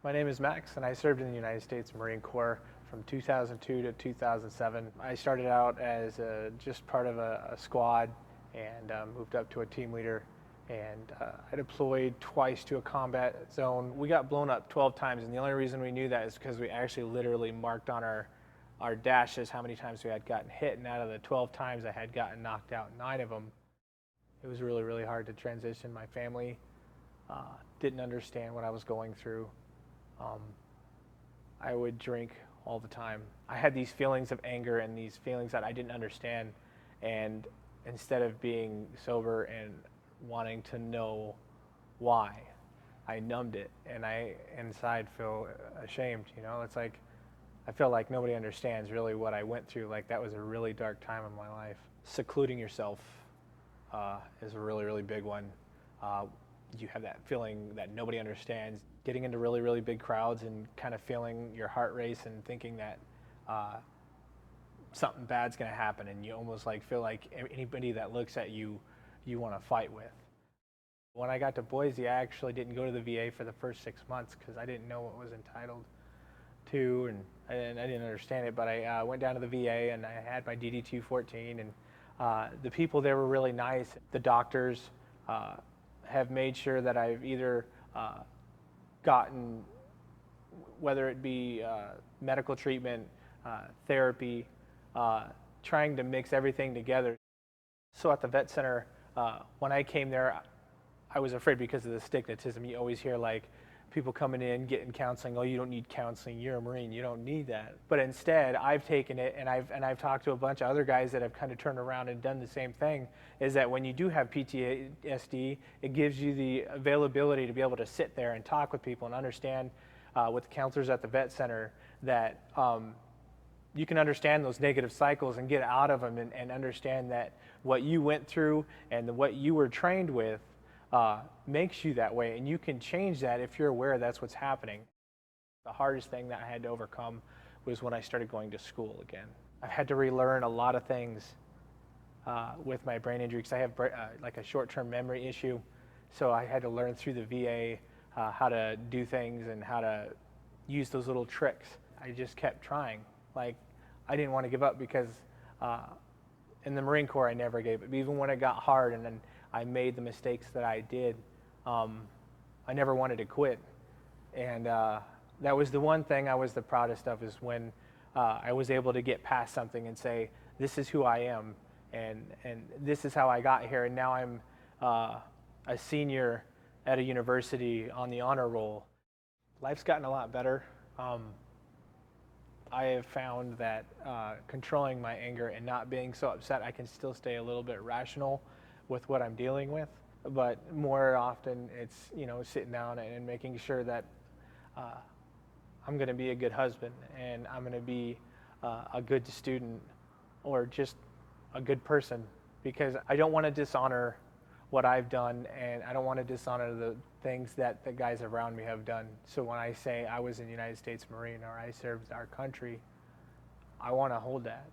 My name is Max, and I served in the United States Marine Corps from 2002 to 2007. I started out as just part of a squad and moved up to a team leader. And I deployed twice to a combat zone. We got blown up 12 times, and the only reason we knew that is because we actually literally marked on our dashes how many times we had gotten hit. And out of the 12 times, I had gotten knocked out 9 of them. It was really, really hard to transition. My family didn't understand what I was going through. I would drink all the time. I had these feelings of anger and these feelings that I didn't understand, and instead of being sober and wanting to know why, I numbed it, and I inside feel ashamed. It's like I feel like nobody understands really what I went through. Like, that was a really dark time in my life. Secluding yourself is a really, really big one. You have that feeling that nobody understands. Getting into really, really big crowds and kind of feeling your heart race and thinking that something bad's going to happen, and you almost feel like anybody that looks at you, you want to fight with. When I got to Boise, I actually didn't go to the VA for the first 6 months because I didn't know what was entitled to, and I didn't understand it. But I went down to the VA and I had my DD-214, and the people there were really nice. The doctors have made sure that I've either gotten, whether it be medical treatment, therapy, trying to mix everything together. So at the vet center, when I came there, I was afraid because of the stigmatism. You always hear people coming in, getting counseling. Oh, you don't need counseling. You're a Marine. You don't need that. But instead, I've taken it, and I've talked to a bunch of other guys that have kind of turned around and done the same thing. Is that when you do have PTSD, it gives you the availability to be able to sit there and talk with people and understand with the counselors at the vet center that you can understand those negative cycles and get out of them, and understand that what you went through and what you were trained with makes you that way, and you can change that if you're aware that's what's happening. The hardest thing that I had to overcome was when I started going to school again. I've had to relearn a lot of things with my brain injury because I have a short-term memory issue, so I had to learn through the VA how to do things and how to use those little tricks. I just kept trying. I didn't want to give up because in the Marine Corps I never gave up. Even when it got hard and then I made the mistakes that I did, I never wanted to quit. And that was the one thing I was the proudest of, is when I was able to get past something and say, this is who I am, and this is how I got here, and now I'm a senior at a university on the honor roll. Life's gotten a lot better. I have found that controlling my anger and not being so upset, I can still stay a little bit rational with what I'm dealing with. But more often it's, sitting down and making sure that I'm going to be a good husband, and I'm going to be a good student, or just a good person, because I don't want to dishonor what I've done, and I don't want to dishonor the things that the guys around me have done. So when I say I was in the United States Marine, or I served our country, I want to hold that.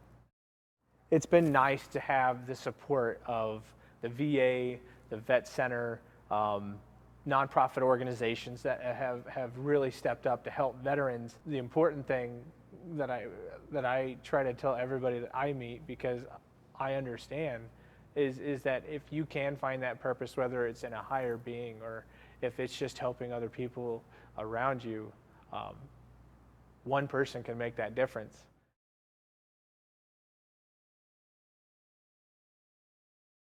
It's been nice to have the support of the VA, the vet center, nonprofit organizations that have really stepped up to help veterans. The important thing that I try to tell everybody that I meet, because I understand, is that if you can find that purpose, whether it's in a higher being or if it's just helping other people around you, one person can make that difference.